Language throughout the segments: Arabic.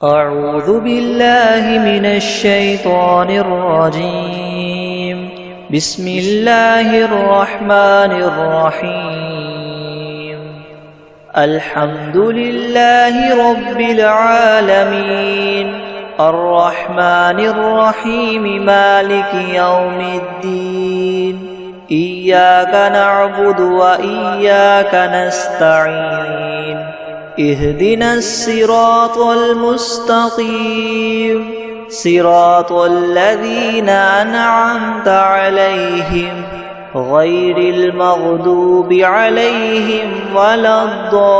أعوذ بالله من الشيطان الرجيم. بسم الله الرحمن الرحيم. الحمد لله رب العالمين الرحمن الرحيم مالك يوم الدين. إياك نعبد وإياك نستعين. اهدنا الصراط المستقيم صراط الذين أنعمت عليهم غير المغضوب عليهم ولا الضالين.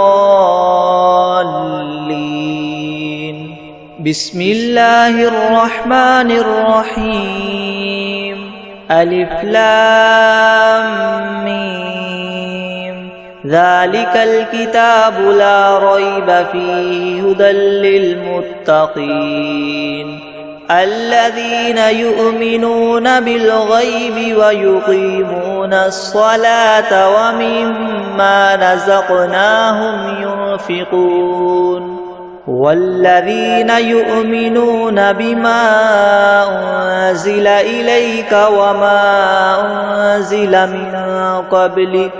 بسم الله الرحمن الرحيم. ألف لام ميم. ذلك الكتاب لا ريب فيه هدى للمتقين الذين يؤمنون بالغيب ويقيمون الصلاة ومما رزقناهم ينفقون والذين يؤمنون بما أنزل إليك وما أنزل من قبلك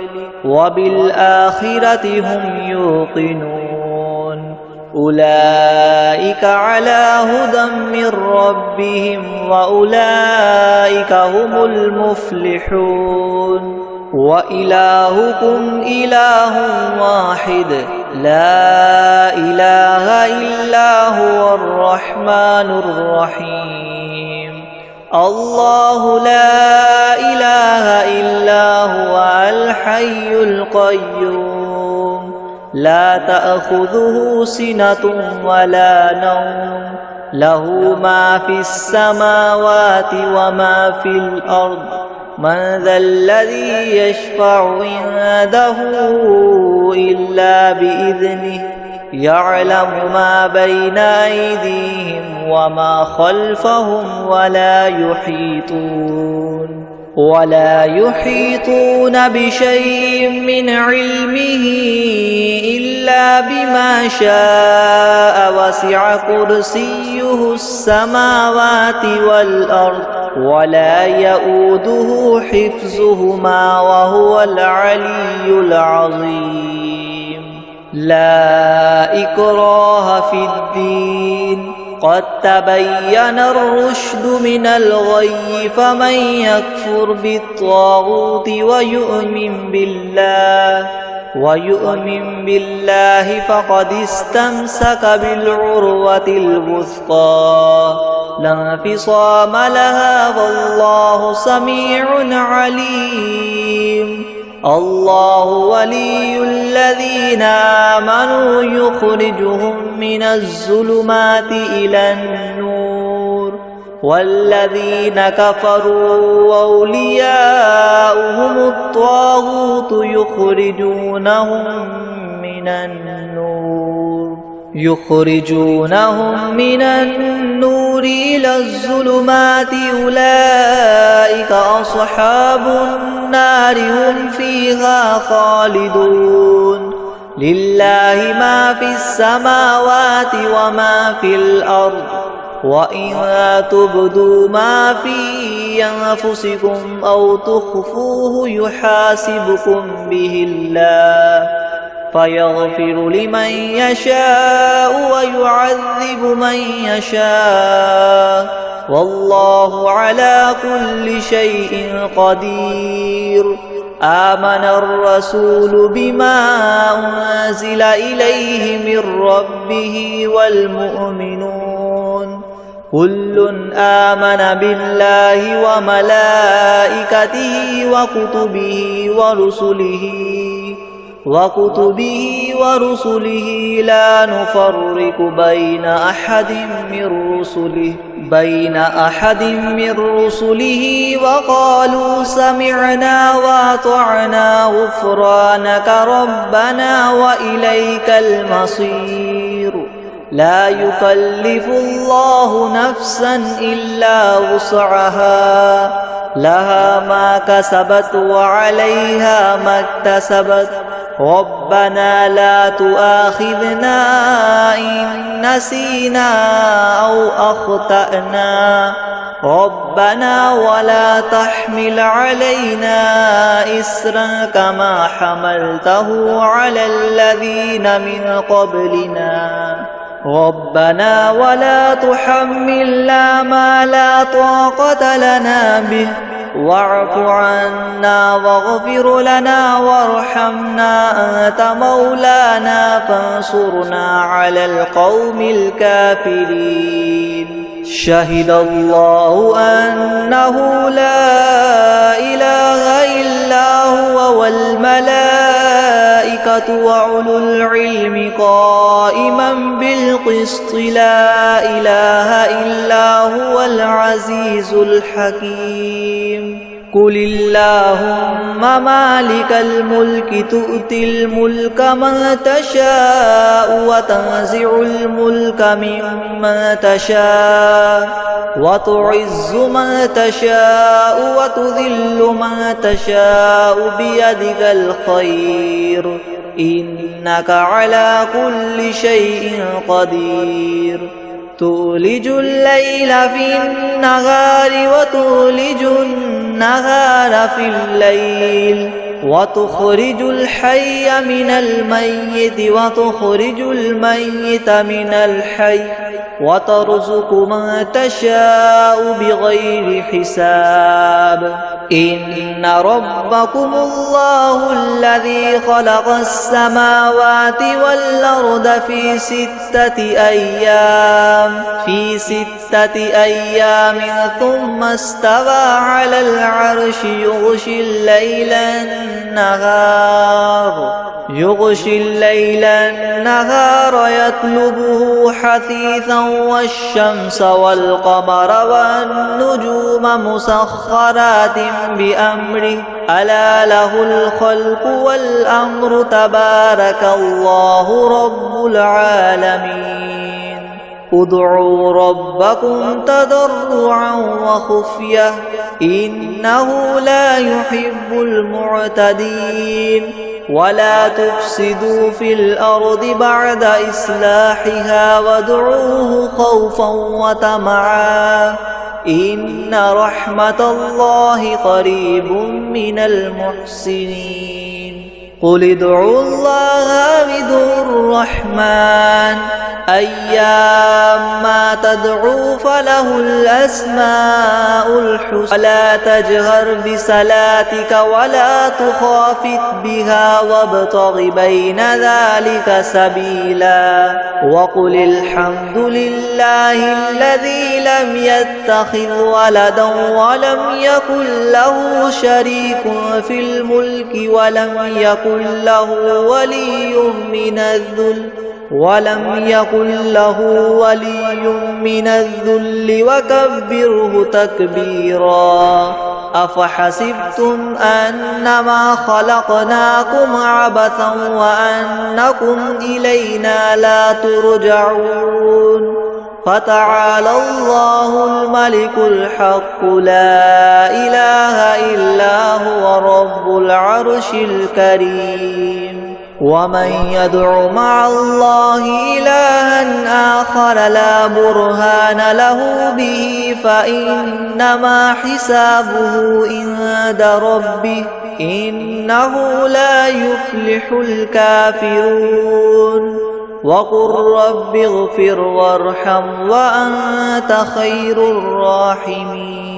وبالآخرة هم يوقنون أولئك على هدى من ربهم وأولئك هم المفلحون. وإلهكم إله واحد لا إله إلا هو الرحمن الرحيم. الله لا إله إلا هو الحي القيوم لا تأخذه سنة ولا نوم له ما في السماوات وما في الأرض. من ذا الذي يشفع عنده إلا بإذنه يعلم ما بين أيديهم وما خلفهم ولا يحيطون بشيء من علمه إلا بما شاء وسع كرسيه السماوات والأرض ولا يؤوده حفظهما وهو العلي العظيم. لا إكراه في الدين قد تبين الرشد من الغي فمن يكفر بالطاغوت ويؤمن بالله فقد استمسك بالعروة الوثقى لا انفصام لها والله سميع عليم. الله ولي الذين آمنوا يخرجهم من الظلمات إلى النور والذين كفروا أولياؤهم الطاغوت يخرجونهم من النور إلى الظلمات أولئك أصحاب النار هم فيها خالدون. لله ما في السماوات وما في الأرض وإن تبدوا ما في أنفسكم أو تخفوه يحاسبكم به الله فيغفر لمن يشاء ويعذب من يشاء والله على كل شيء قدير. آمن الرسول بما أنزل إليه من ربه والمؤمنون كل آمن بالله وملائكته وكتبه ورسله لا نفرق بين أحد من رسله وقالوا سمعنا وأطعنا غفرانك ربنا وإليك المصير. لا يكلف الله نفسا إلا وسعها لها ما كسبت وعليها ما اكتسبت ربنا لا تؤاخذنا إن نسينا أو أخطأنا ربنا ولا تحمل علينا إسرا كما حملته على الذين من قبلنا ربنا ولا تحملنا ما لا طاقة لنا به واعف عنا واغفر لنا وارحمنا أنت مولانا فانصرنا على القوم الكافرين شهد الله أنه لا إله إلا هو والملائكة وأولو العلم قائما بالقسط لا إله إلا هو العزيز الحكيم قل اللهم مالك الملك تؤتي الملك من تشاء وتنزع الملك ممن تشاء وتعز من تشاء وتذل من تشاء بيدك الخير إنك على كل شيء قدير تولج الليل في النهار وتولج النهار في الليل وتخرج الحي من الميت وتخرج الميت من الحي وترزق من تشاء بغير حساب إن ربكم الله الذي خلق السماوات والأرض في 6 أيام ثم استوى على العرش يغشي الليل النهار يطلبه حثيثا والشمس والقمر والنجوم مسخرات بأمره ألا له الخلق والأمر تبارك الله رب العالمين ادعوا ربكم تضرعا وخفية إنه لا يحب المعتدين ولا تفسدوا في الأرض بعد إصلاحها وادعوه خوفا وطمعا إن رحمة الله قريب من المحسنين قل ادعوا الله ادعوا الرحمن أيما تدعوا فله الأسماء الحسنى ولا تجهر بصلاتك ولا تخافت بها وابتغ بين ذلك سبيلا وقل الحمد لله الذي لم يتخذ ولدا ولم يكن له شريك في الملك ولم يكن له ولي من الذل وكبره تكبيرا أفحسبتم أنما خلقناكم عبثا وأنكم إلينا لا ترجعون فتعالى الله الملك الحق لا إله إلا هو رب العرش الكريم ومن يدع مع الله إلها آخر لا برهان له به فإنما حسابه عند ربه إنه لا يفلح الكافرون وقل رب اغفر وارحم وأنت خير الراحمين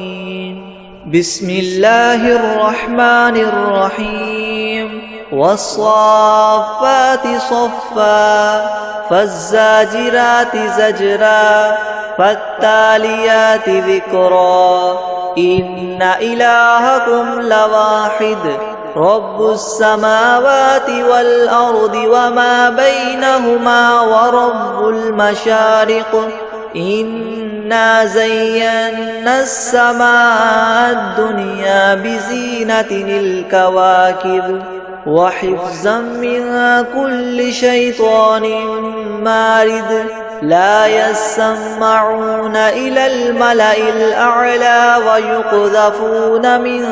بسم الله الرحمن الرحيم والصافات صفا فالزاجرات زجرا فالتاليات ذكرا إن إلهكم لواحد رب السماوات والأرض وما بينهما ورب المشارق إنا زينا السماء الدنيا بزينة الكواكب وحفظا من كل شيطان مارد لا يسمعون إلى الملأ الأعلى ويقذفون من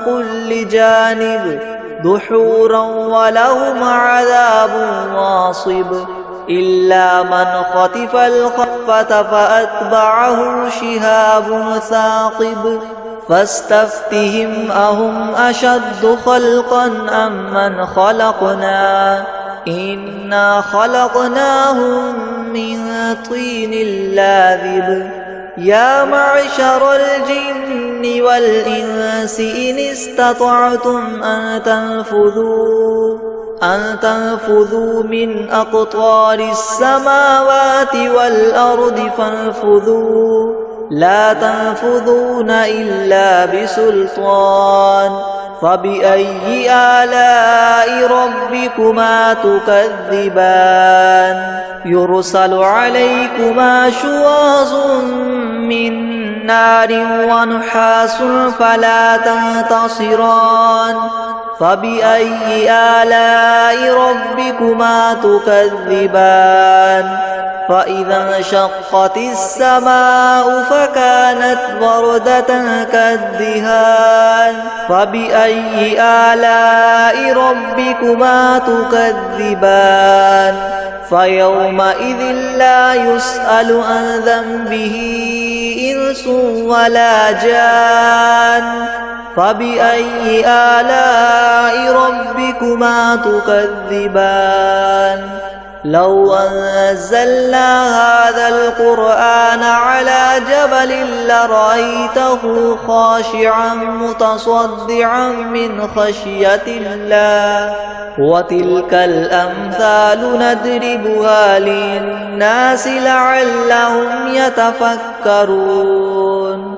كل جانب دحورا ولهم عذاب واصب إلا من خطف الخطفة فأتبعه شهاب ثاقب فاستفتهم أهم أشد خلقا أم من خلقنا إنا خلقناهم من طين لاذب يا معشر الجن والإنس إن استطعتم أن تنفذوا من أقطار السماوات والأرض فانفذوا لا تنفذون إلا بسلطان فبأي آلاء ربكما تكذبان يرسل عليكما شواظ من نار ونحاس فلا تنتصران فبأي آلاء ربكما تكذبان فإذا انشقت السماء فكانت وردة كالدهان فبأي آلاء ربكما تكذبان فيومئذ لا يسأل عن ذنبه إنس ولا جان فبأي آلاء ربكما تكذبان لو أنزلنا هذا القرآن على جبل لرأيته خاشعا متصدعا من خشية الله وتلك الأمثال نضربها للناس لعلهم يتفكرون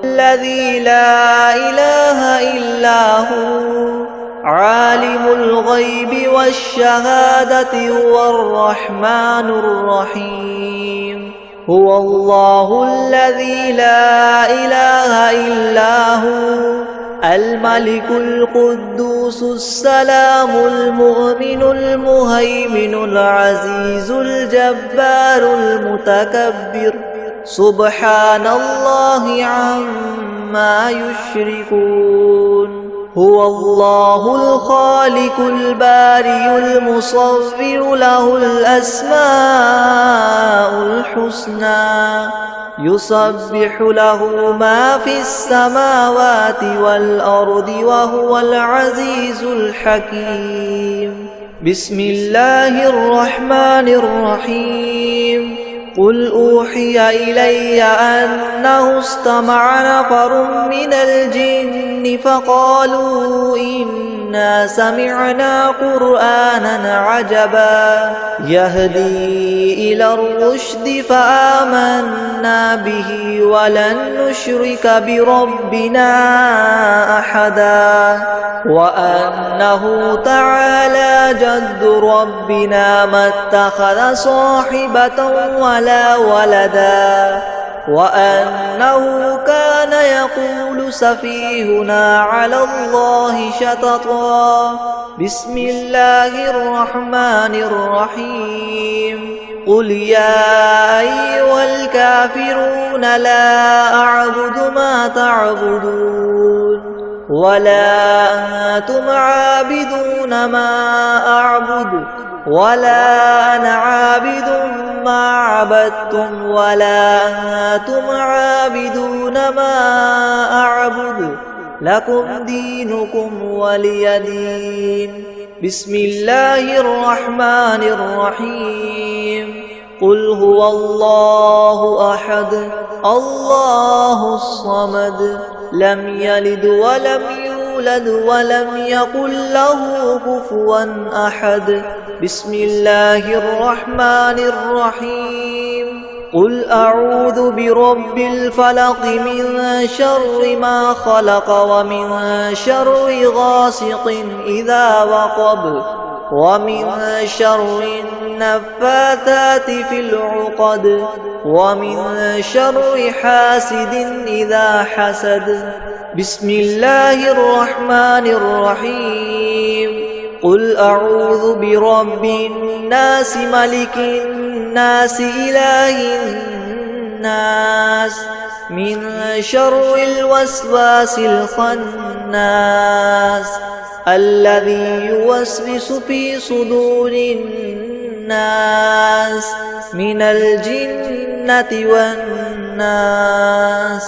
الذي لا إله إلا هو عالم الغيب والشهادة هو الرحمن الرحيم هو الله الذي لا إله إلا هو الملك القدوس السلام المؤمن المهيمن العزيز الجبار المتكبر سبحان الله عما يشركون هو الله الخالق البارئ المصور له الأسماء الحسنى يسبح له ما في السماوات والأرض وهو العزيز الحكيم بسم الله الرحمن الرحيم قل أوحي إلي أنه استمع نفر من الجن فقالوا إنا سمعنا قرآنا عجبا يهدي إلى الرشد فآمنا به ولن نشرك بربنا أحدا وأنه تعالى جد ربنا ما اتخذ صاحبة ولا ولدا وأنه كان يقول سفيهنا على الله شططا بسم الله الرحمن الرحيم قل يا أيها الكافرون لا أعبد ما تعبدون ولا أنتم عابدون ما أعبد ولا أنا عابد ما عبدتم ولا أنتم عابدون ما أعبد لكم دينكم ولي دين بسم الله الرحمن الرحيم قل هو الله أحد الله الصمد لم يلد ولم يولد ولم يكن له كفوا أحد بسم الله الرحمن الرحيم قل أعوذ برب الفلق من شر ما خلق ومن شر غاسق إذا وقب ومن شر النفاثات في العقد ومن شر حاسد إذا حسد بسم الله الرحمن الرحيم قل أعوذ برب الناس ملك الناس إله الناس من شر الوسواس الخناس الذي يوسوس في صدور الناس من الجنة والناس.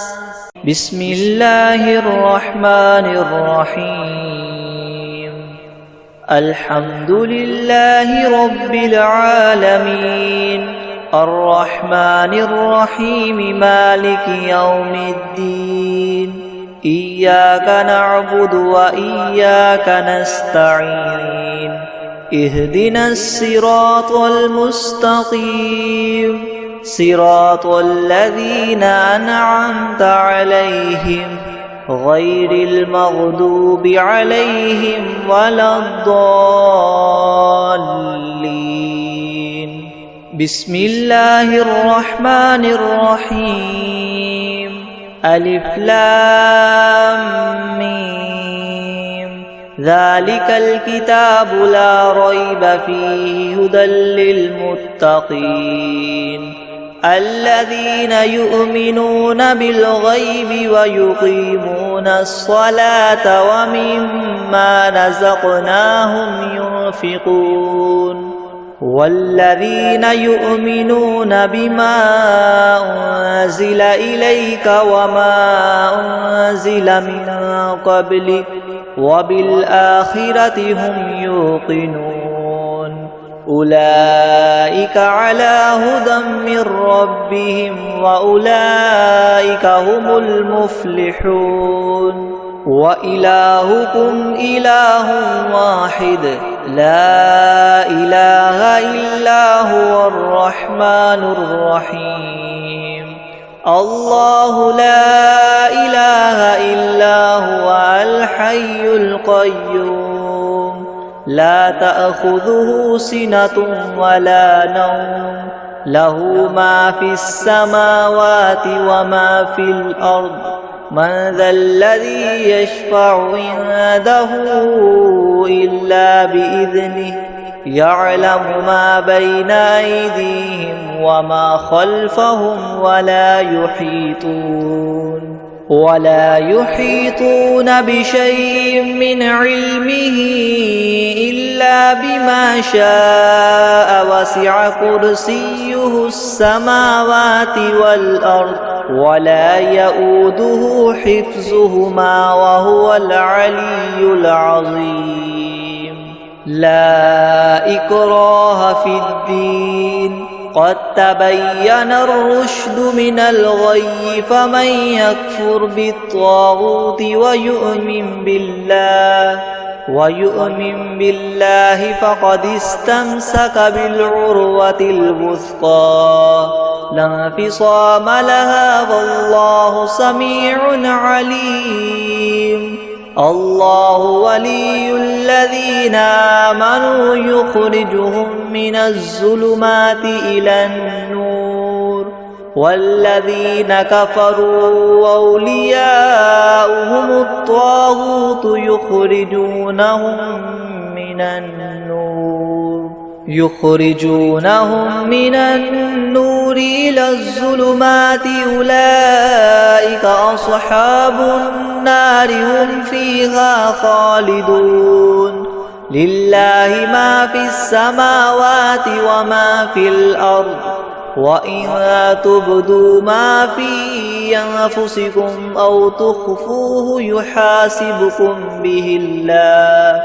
بسم الله الرحمن الرحيم. الحمد لله رب العالمين الرحمن الرحيم مالك يوم الدين إياك نعبد وإياك نستعين اهدنا الصراط المستقيم صراط الذين أنعمت عليهم غير المغضوب عليهم ولا الضالين. بسم الله الرحمن الرحيم. ألف لام ميم. ذلك الكتاب لا ريب فيه هدى للمتقين الذين يؤمنون بالغيب ويقيمون الصلاة ومما رزقناهم ينفقون والذين يؤمنون بما أنزل إليك وما أنزل من قبلك وبالآخرة هم يوقنون أولئك على هدى من ربهم وأولئك هم المفلحون. وإلهكم إله واحد لا إله إلا هو الرحمن الرحيم. الله لا إله إلا هو الحي القيوم لا تأخذه سنة ولا نوم له ما في السماوات وما في الأرض من ذا الذي يشفع عنده إلا بإذنه يعلم ما بين أيديهم وما خلفهم ولا يحيطون بشيء من علمه إلا بما شاء وسع كرسيه السماوات والأرض ولا يؤوده حفظهما وهو العلي العظيم. لا إكراه في الدين قد تبين الرشد من الغي فمن يكفر بالطاغوت ويؤمن بالله فقد استمسك بالعروة الوثقى لا انفصام لها والله سميع عليم. الله ولي الذين آمنوا يخرجهم من الظلمات إلى النور والذين كفروا أولياؤهم الطاغوت يخرجونهم من النور إلى الظلمات أولئك أصحاب النار هم فيها خالدون. لله ما في السماوات وما في الأرض وإن تبدوا ما في أنفسكم أو تخفوه يحاسبكم به الله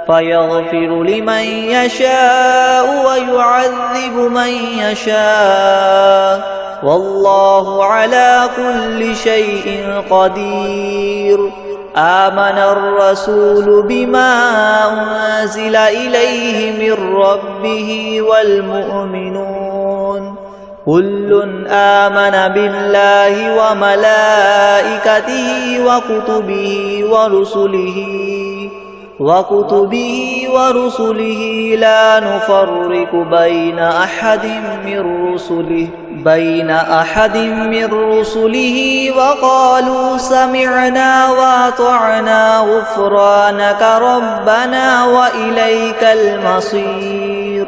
فيغفر لمن يشاء ويعذب من يشاء والله على كل شيء قدير. آمن الرسول بما أنزل إليه من ربه والمؤمنون كل آمن بالله وملائكته وكتبه ورسله لا نفرق بين أحد من رسله وقالوا سمعنا وأطعنا غفرانك ربنا وإليك المصير.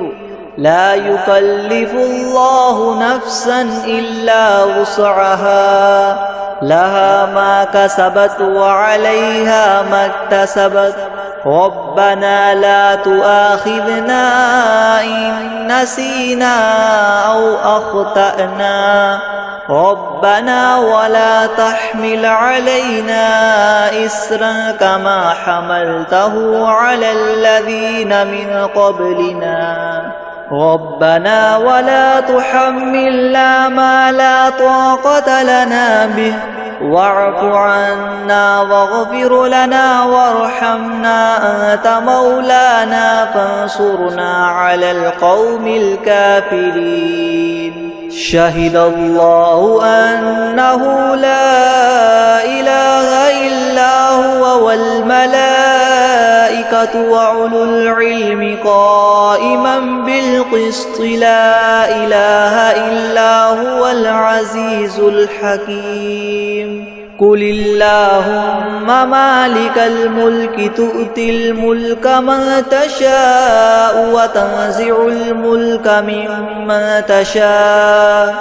لا يكلف الله نفسا إلا وسعها لها ما كسبت وعليها ما اكتسبت ربنا لا تؤاخذنا إن نسينا أو أخطأنا ربنا ولا تحمل علينا إسرا كما حملته على الذين من قبلنا ربنا ولا تحملنا ما لا طاقة لنا به واعف عنا واغفر لنا وارحمنا أنت مولانا فانصرنا على القوم الكافرين شهد الله أنه لا إله إلا هو والملائكة وأولو العلم قائما بالقسط لا إله إلا هو العزيز الحكيم قل اللهم مالك الملك تؤتي الملك من تشاء وتنزع الملك ممن تشاء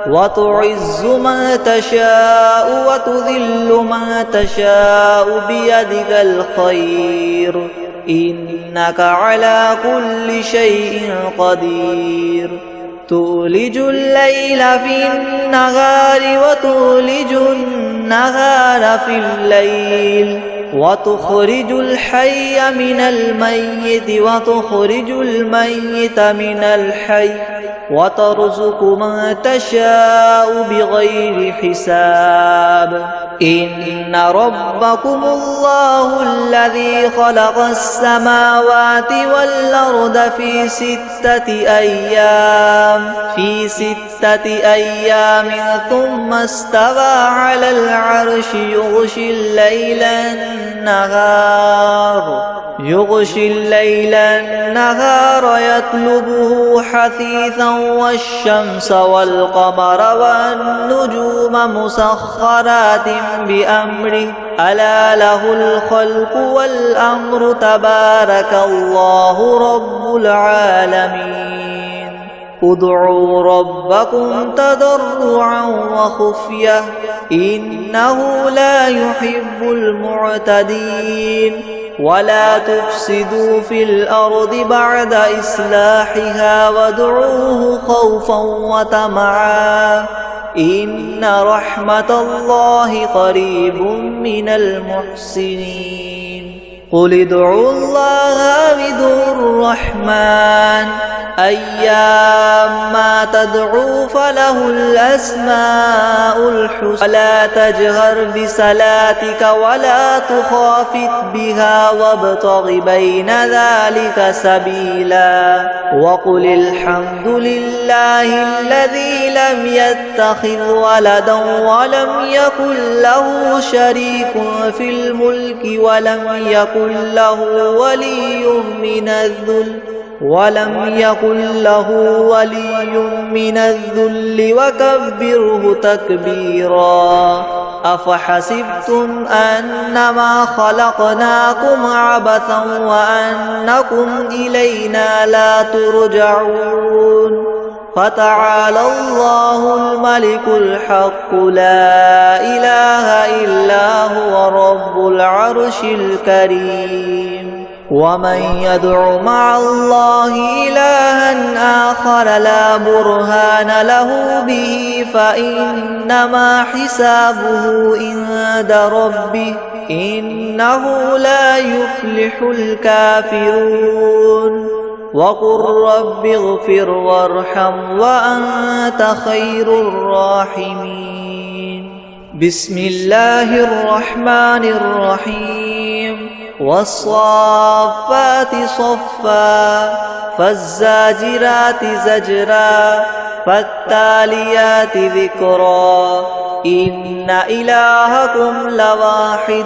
وتعز من تشاء وتذل من تشاء بيدك الخير إنك على كل شيء قدير تولج الليل في النهار وتولج النهار في الليل وتخرج الحي من الميت وتخرج الميت من الحي وترزق من تشاء بغير حساب إن ربكم الله الذي خلق السماوات والأرض في 6 أيام ثم استوى على العرش يغشي الليل النهار يطلبه حثيثا والشمس والقمر والنجوم مسخرات بأمره ألا له الخلق والأمر تبارك الله رب العالمين ادعوا ربكم تضرعا وخفية إنه لا يحب المعتدين ولا تفسدوا في الأرض بعد إصلاحها وادعوه خوفا وطمعا إن رحمة الله قريب من المحسنين قل ادعوا الله بدعوا الرحمن أيما تدعوا فله الأسماء الحسنى ولا تجهر بصلاتك ولا تخافت بها وابتغ بين ذلك سبيلا وقل الحمد لله الذي لم يتخذ ولدا ولم يكن له شريك في الملك ولم يكن له ولي من الذل وكبره تكبيرا أفحسبتم أنما خلقناكم عبثا وأنكم إلينا لا ترجعون فتعالى الله الملك الحق لا إله إلا هو رب العرش الكريم ومن يدع مع الله إلها آخر لا برهان له به فإنما حسابه عند ربه إنه لا يفلح الكافرون وقل رب اغفر وارحم وأنت خير الراحمين بسم الله الرحمن الرحيم والصافات صفا فالزاجرات زجرا فالتاليات ذكرا إن إلهكم لواحد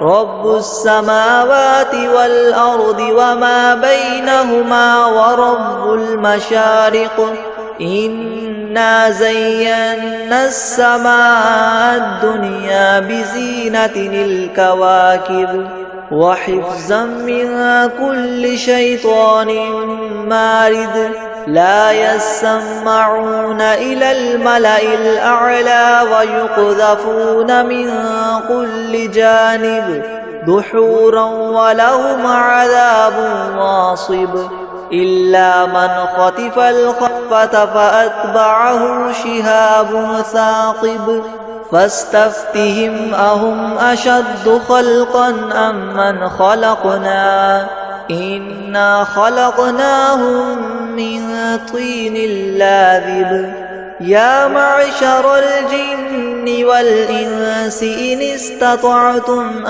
رب السماوات والأرض وما بينهما ورب المشارق إنا زينا السماء الدنيا بزينة الكواكب وحفظا من كل شيطان مارد لا يسمعون إلى الملأ الأعلى ويقذفون من كل جانب دحورا ولهم عذاب واصب إلا من خطف الخطفة فأتبعه شهاب ثاقب فاستفتهم أهم أشد خلقا أم من خلقنا إنا خلقناهم من طين لاذب يا معشر الجن والإنس إن استطعتم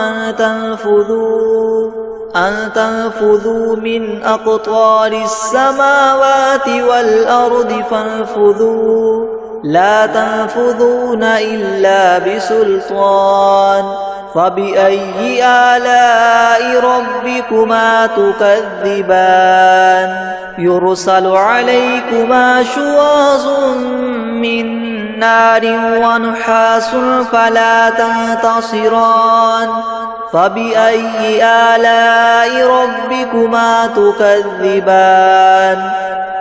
أن تنفذوا من أقطار السماوات والأرض فانفذوا لا تنفذون إلا بسلطان فبأي آلاء ربكما تكذبان يرسل عليكما شواظ من نار ونحاس فلا تنتصران فبأي آلاء ربكما تكذبان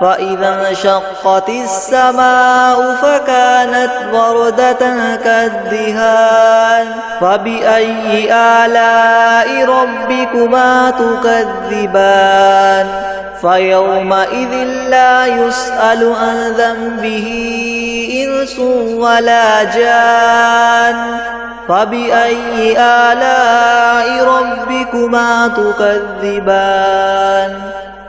فإذا انشقت السماء فكانت وردة كالدهان فبأي آلاء ربكما تكذبان فيومئذ لا يسأل عن ذنبه إنس ولا جان فبأي آلاء ربكما تكذبان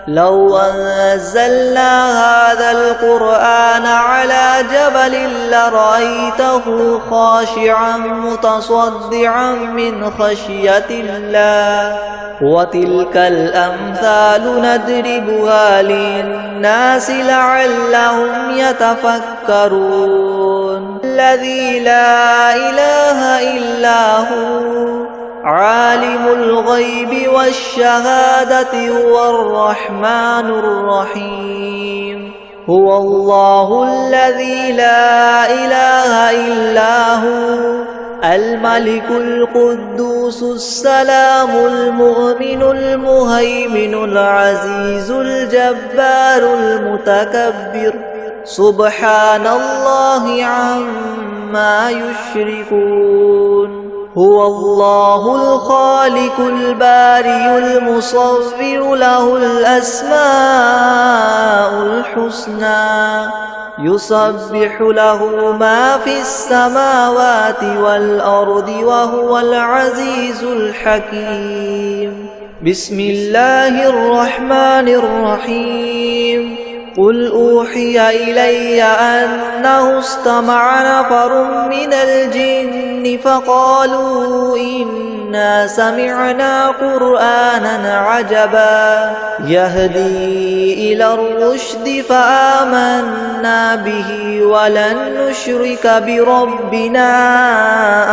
لو أنزلنا هذا القرآن على جبل لرأيته خاشعا متصدعا من خشية الله وتلك الأمثال نضربها للناس لعلهم يتفكرون الذي لا إله إلا هو عالم الغيب والشهادة هو الرحمن الرحيم هو الله الذي لا إله إلا هو الملك القدوس السلام المؤمن المهيمن العزيز الجبار المتكبر سبحان الله عما يشركون هو الله الخالق البارئ المصور له الأسماء الحسنى يسبح له ما في السماوات والأرض وهو العزيز الحكيم بسم الله الرحمن الرحيم قل أوحي إلي أنه استمع نفر من الجن فقالوا إنا سمعنا قرآنا عجبا يهدي إلى الرشد فآمنا به ولن نشرك بربنا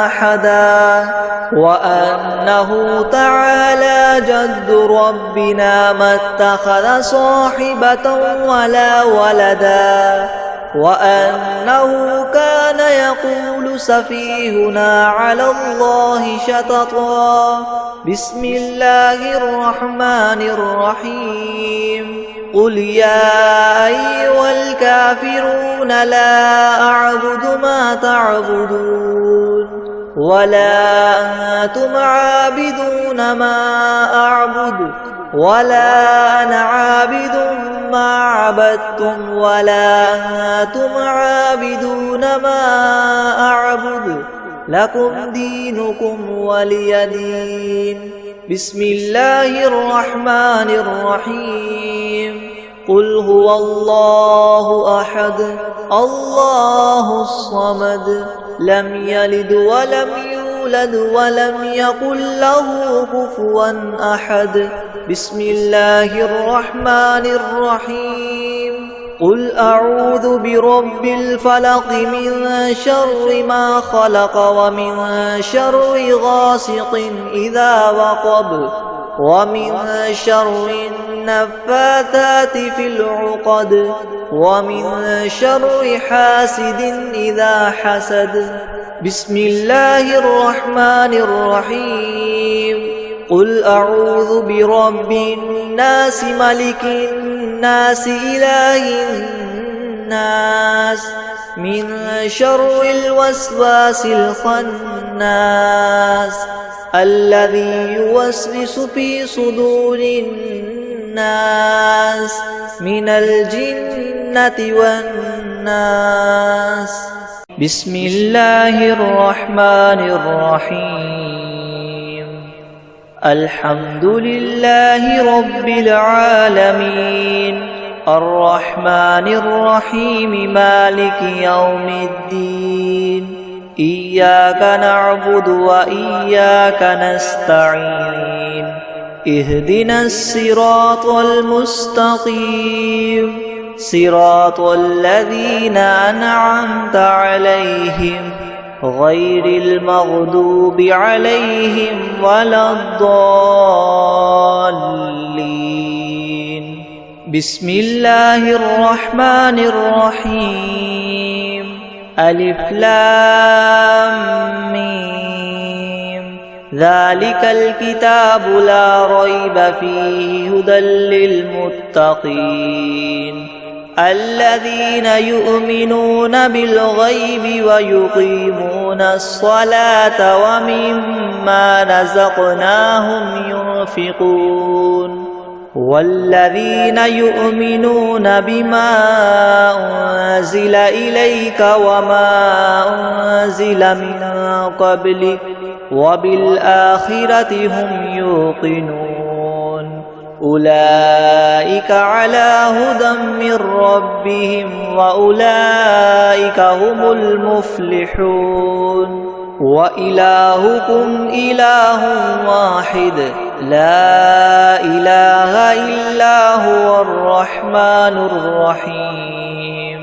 أحدا وأنه تعالى جد ربنا ما اتخذ صاحبة ولا ولدا وأنه كان يقول سفيهنا على الله شططا بسم الله الرحمن الرحيم قل يا أيها الكافرون لا أعبد ما تعبدون ولا أنتم عابدون ما أعبد ولا أنا عابد ما عبدتم ولا أنتم عابدون ما أعبد لكم دينكم ولي دين بسم الله الرحمن الرحيم قل هو الله أحد الله الصمد لم يلد ولم يولد ولم يكن له كفوا أحد بسم الله الرحمن الرحيم قل أعوذ برب الفلق من شر ما خلق ومن شر غاسق إذا وقب ومن شر النفاثات في العقد ومن شر حاسد إذا حسد بسم الله الرحمن الرحيم قل أعوذ برب الناس ملك الناس الناس إله الناس من شر الوسواس الخناس الذي يوسوس في صدور الناس من الجنة والناس. بسم الله الرحمن الرحيم. الحمد لله رب العالمين الرحمن الرحيم مالك يوم الدين إياك نعبد وإياك نستعين اهدنا الصراط المستقيم صراط الذين أنعمت عليهم غير المغضوب عليهم ولا الضالين. بسم الله الرحمن الرحيم. ألف لام ميم. ذلك الكتاب لا ريب فيه هدى للمتقين الذين يؤمنون بالغيب ويقيمون الصلاة ومما رزقناهم ينفقون والذين يؤمنون بما أنزل إليك وما أنزل من قبلك وبالآخرة هم يوقنون أولئك على هدى من ربهم وأولئك هم المفلحون. وإلهكم إله واحد لا إله إلا هو الرحمن الرحيم.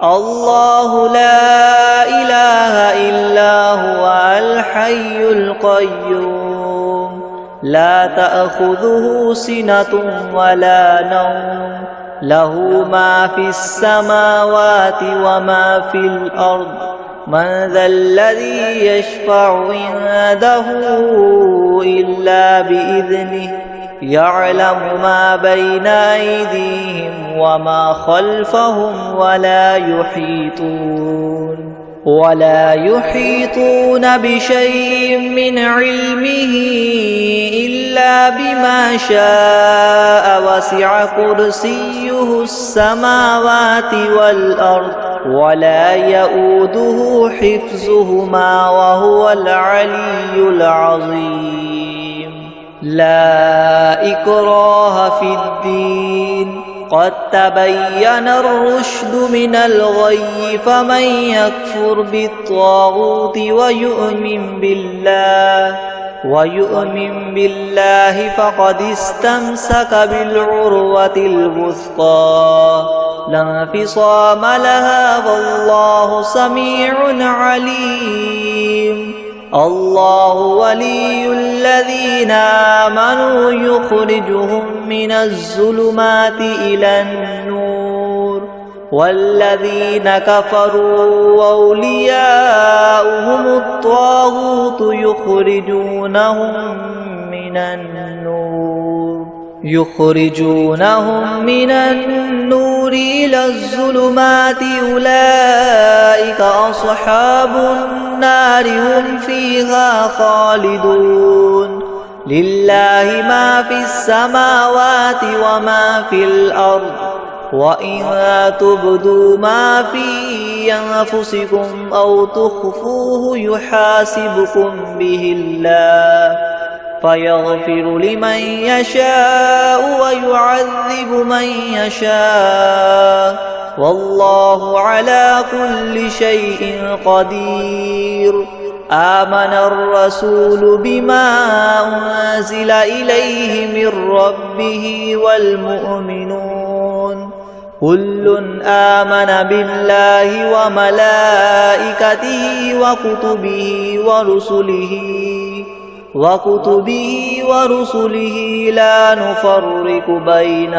الله لا إله إلا هو الحي القيوم لا تأخذه سنة ولا نوم له ما في السماوات وما في الأرض من ذا الذي يشفع عنده إلا بإذنه يعلم ما بين أيديهم وما خلفهم ولا يحيطون بشيء من علمه إلا بما شاء وسع كرسيه السماوات والأرض ولا يؤوده حفظهما وهو العلي العظيم. لا إكراه في الدين قد تبين الرشد من الغي فمن يكفر بالطاغوت ويؤمن بالله فقد استمسك بالعروة الوثقى لا انفصام لها والله سميع عليم. الله ولي الذين آمنوا يخرجهم من الظلمات إلى النور والذين كفروا وأولياؤهم الطاغوت يخرجونهم من النور إلى الظلمات أولئك أصحاب النار هم فيها خالدون. لله ما في السماوات وما في الأرض وإن تبدوا ما في أنفسكم أو تخفوه يحاسبكم به الله فيغفر لمن يشاء ويعذب من يشاء والله على كل شيء قدير. آمن الرسول بما أنزل إليه من ربه والمؤمنون كل آمن بالله وملائكته وكتبه ورسله لا نفرق بين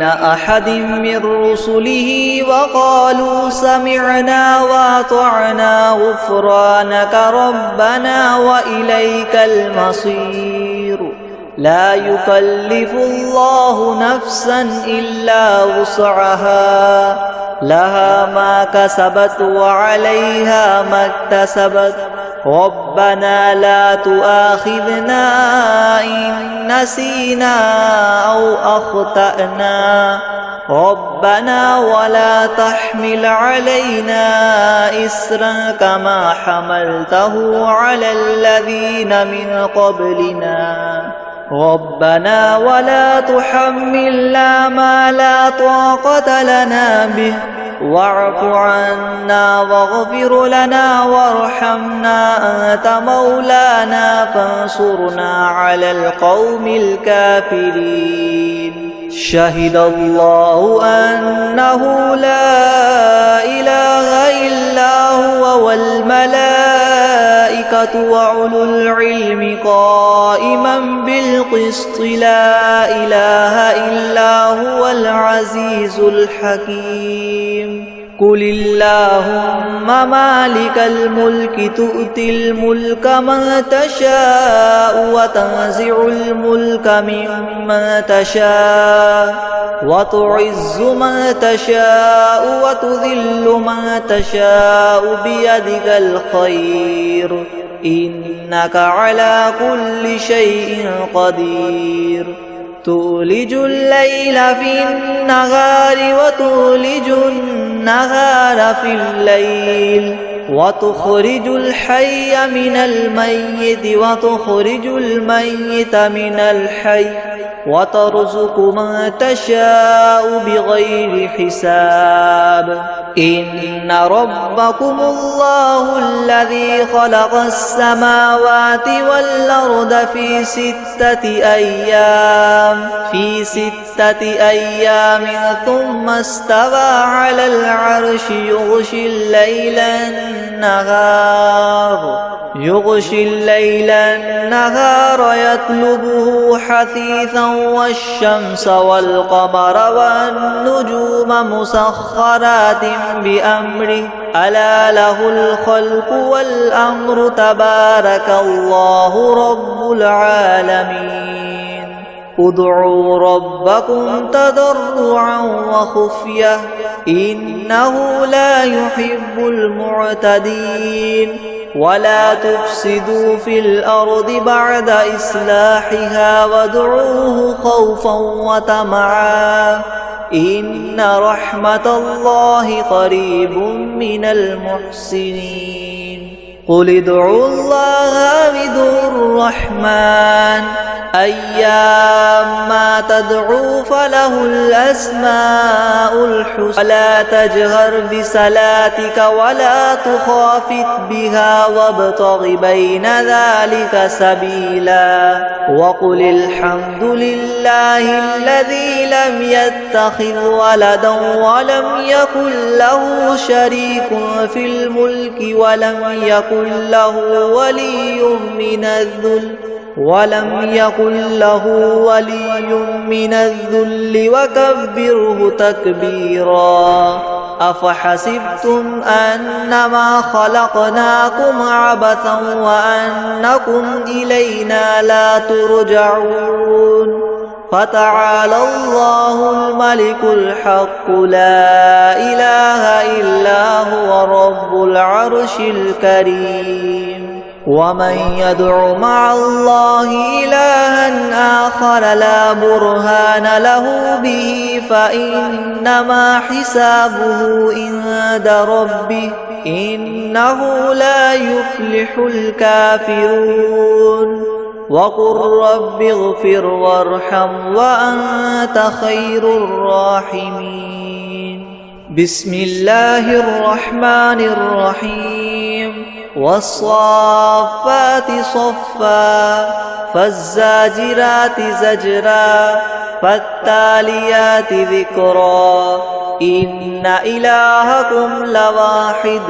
أحد من رسله وقالوا سمعنا وأطعنا غفرانك ربنا وإليك المصير. لا يكلف الله نفسا إلا وسعها لها ما كسبت وعليها ما اكتسبت ربنا لا تؤاخذنا إن نسينا أو أخطأنا ربنا ولا تحمل علينا إسرا كما حملته على الذين من قبلنا ربنا ولا تحملنا ما لا طاقة لنا به واعف عنا واغفر لنا وارحمنا أنت مولانا فانصرنا على القوم الكافرين شهد الله أنه لا إله إلا هو والملائكة وأولو العلم قائما بالقسط لا إله إلا هو العزيز الحكيم قل اللهم مالك الملك تؤتي الملك من تشاء وتنزع الملك ممن تشاء وتعز من تشاء وتذل من تشاء بيدك الخير إنك على كل شيء قدير تولج الليل في النهار وتولج النهار في الليل وتخرج الحي من الميت وتخرج الميت من الحي وترزق من تشاء بغير حساب إن ربكم الله الذي خلق السماوات والأرض في 6 أيام ثم استوى على العرش يغشي الليل النهار يطلبه حثيثا والشمس والقمر والنجوم مسخرات بأمره ألا له الخلق والأمر تبارك الله رب العالمين ادعوا ربكم تضرعا وخفية إنه لا يحب المعتدين ولا تفسدوا في الأرض بعد إصلاحها وادعوه خوفا وطمعا إن رحمة الله قريب من المحسنين قل ادعوا الله أو ادعوا الرحمن أيما تدعوا فله الأسماء الحسنى ولا تجهر بصلاتك ولا تخافت بها وابتغ بين ذلك سبيلا وقل الحمد لله الذي لم يتخذ ولدا ولم يكن له شريك في الملك ولم يكن له ولي من الذل وكبره تكبيرا أفحسبتم أنما خلقناكم عبثا وأنكم إلينا لا ترجعون فتعالى الله الملك الحق لا إله إلا هو رب العرش الكريم ومن يدع مع الله إلها آخر لا برهان له به فإنما حسابه عند ربه إنه لا يفلح الكافرون وقل رب اغفر وارحم وأنت خير الراحمين بسم الله الرحمن الرحيم والصافات صفا فالزاجرات زجرا فالتاليات ذكرا إن إلهكم لواحد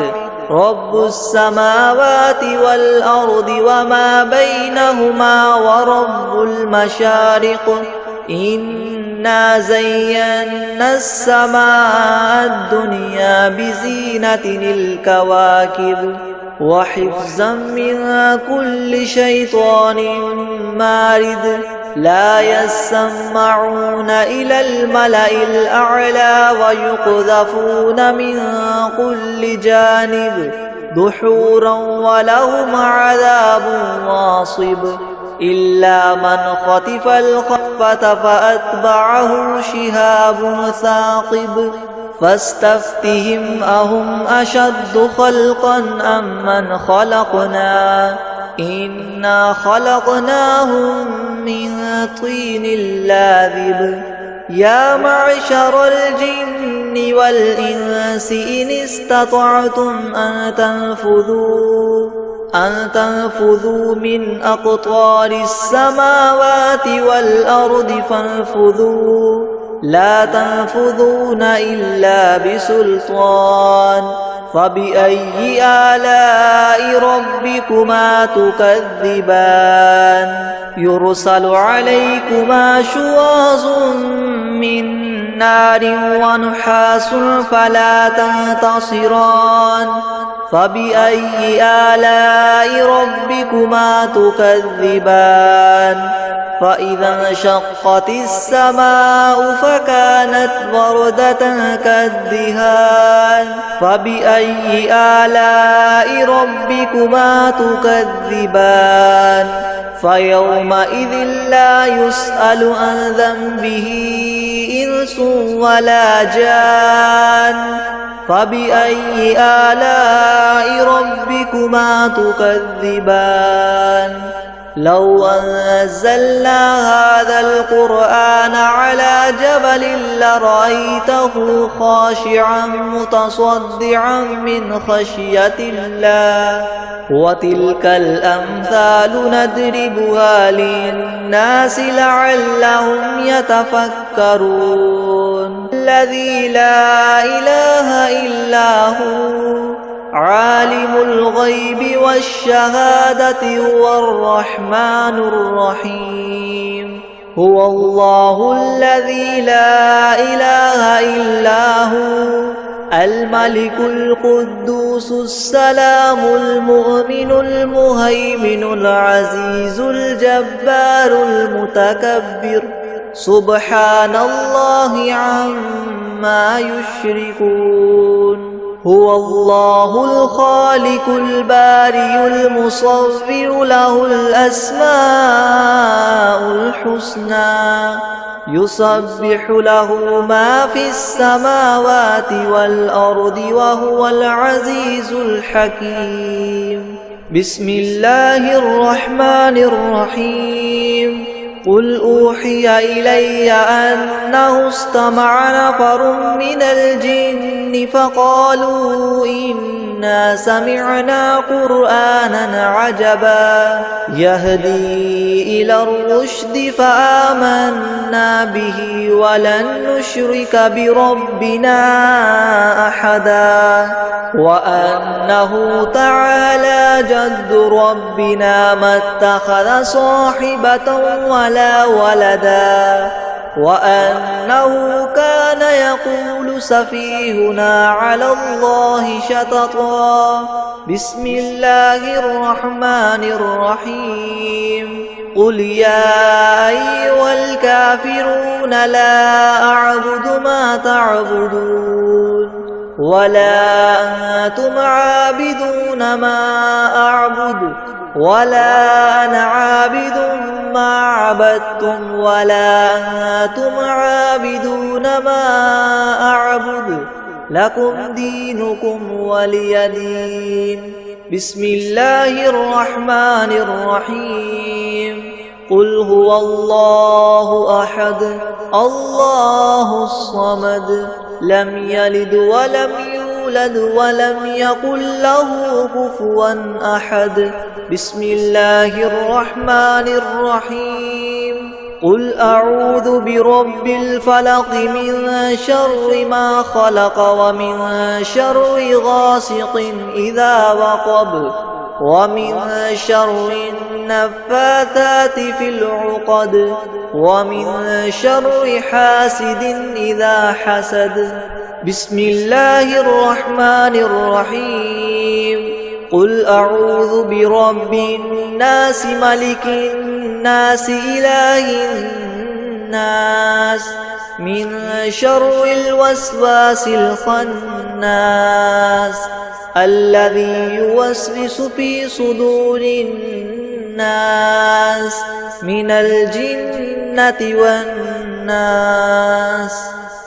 رب السماوات والأرض وما بينهما ورب المشارق إنا زينا السماء الدنيا بزينة الكواكب وحفظا من كل شيطان مارد لا يسمعون إلى الملأ الأعلى ويقذفون من كل جانب دحورا ولهم عذاب واصب إلا من خطف الخطفة فأتبعه شهاب ثاقب فاستفتهم أهم أشد خلقا أم من خلقنا إنا خلقناهم من طين لاذب يا معشر الجن والإنس إن استطعتم أن تنفذوا من أقطار السماوات والأرض فانفذوا لا تنفذون إلا بسلطان فبأي آلاء ربكما تكذبان يرسل عليكما شواظ من نار ونحاس فلا تنتصران فبأي آلاء ربكما تكذبان فإذا انشقت السماء فكانت وردة كالدهان فبأي آلاء ربكما تكذبان فيومئذ لا يسأل عن ذنبه إنس ولا جان فبأي آلاء ربكما تكذبان لو أنزلنا هذا القرآن على جبل لرأيته خاشعا متصدعا من خشية الله وتلك الأمثال نضربها للناس لعلهم يتفكرون الذي لا إله إلا هو عالم الغيب والشهادة هو الرحمن الرحيم هو الله الذي لا إله إلا هو الملك القدوس السلام المؤمن المهيمن العزيز الجبار المتكبر سبحان الله عما يشركون هو الله الخالق البارئ المصور له الأسماء الحسنى يسبح له ما في السماوات والأرض وهو العزيز الحكيم بسم الله الرحمن الرحيم قل أوحي إلي أنه استمع نفر من الجن فقالوا إنا سمعنا قرآنا عجبا يهدي إلى الرشد فآمنا به ولن نشرك بربنا أحدا وأنه تعالى جد ربنا ما اتخذ صاحبة ولا ولدا وأنه كان يقول سفيهنا على الله شططا بسم الله الرحمن الرحيم قل يا أيها الكافرون لا أعبد ما تعبدون ولا أنتم عابدون ما أعبد ولا أنا عابد ما عبدتم ولا أنتم عابدون ما أعبد لكم دينكم ولي دين بسم الله الرحمن الرحيم قل هو الله أحد الله الصمد لم يلد ولم يولد ولم يكن له كفوا أحد بسم الله الرحمن الرحيم قل أعوذ برب الفلق من شر ما خلق ومن شر غاسق إذا وقب ومن شر النفاثات في العقد ومن شر حاسد إذا حسد بسم الله الرحمن الرحيم قل أعوذ برب الناس ملك الناس الناس إله الناس من شر الوسواس الخناس الذي يوسوس في صدور الناس من الجنة والناس.